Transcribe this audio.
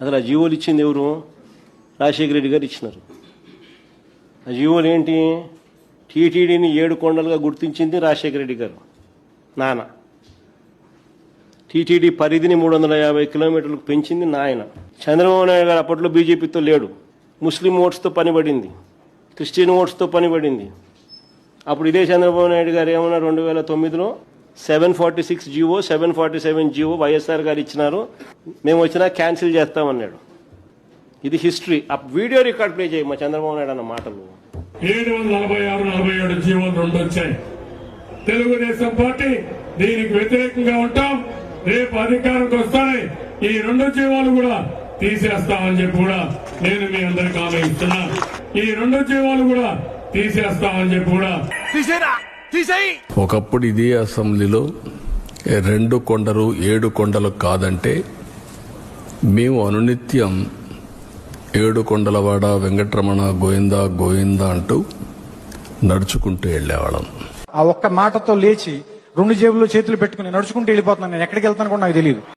అసలు ఆ జీవోలు ఇచ్చింది ఎవరు? రాజశేఖర రెడ్డి గారు ఇచ్చినారు. ఆ జీవోలు ఏంటి? టీటీడీని 7 కొండలుగా గుర్తించింది రాజశేఖర రెడ్డి గారు నాన్న. టీటీడీ పరిధిని 350 కిలోమీటర్లకు పెంచింది నాయన. చంద్రబాబు నాయుడు గారు అప్పట్లో బీజేపీతో లేడు. ముస్లిం ఓట్స్తో పనిపడింది, క్రిస్టియన్ ఓట్స్తో పనిపడింది. అప్పుడు ఇదే చంద్రబాబు నాయుడు గారు ఏమన్నా 2009లో 746 జీవో 747 జీవో వైఎస్ఆర్ గారు ఇచ్చినారు, మేము వచ్చినా క్యాన్సిల్ చేస్తామన్నాడు. ఇది హిస్టరీ. ఆ వీడియో రికార్డ్ ప్లే చేయి మా చంద్రబాబు నాయుడు అన్న మాటలు. 746, 47 జీవోలు 2 వచ్చాయి. తెలుగుదేశం పార్టీ దీనికి వ్యతిరేకంగా ఉంటాం. రేపు అధికారంకి వస్తానే ఈ 2 జీవోలు కూడా తీసేస్తామని చెప్పి కూడా నేను మీ అందరికి హామీ ఇస్తున్నా. ఈ 2 జీవోలు కూడా తీసేస్తామని చెప్పి కూడా. ఒకప్పుడు ఇదే అసెంబ్లీలో 2 కొండలు 7 కొండలు కాదంటే మేము అనునిత్యం 7 కొండలవాడ వెంకటరమణ గోవిందా గోవిందా అంటూ నడుచుకుంటూ వెళ్ళేవాళ్ళం. ఆ ఒక్క మాటతో లేచి 2 జేబుల్లో చేతులు పెట్టుకుని నడుచుకుంటూ వెళ్ళిపోతున్నాను. నేను ఎక్కడికి వెళ్తాను కూడా నాకు తెలియదు.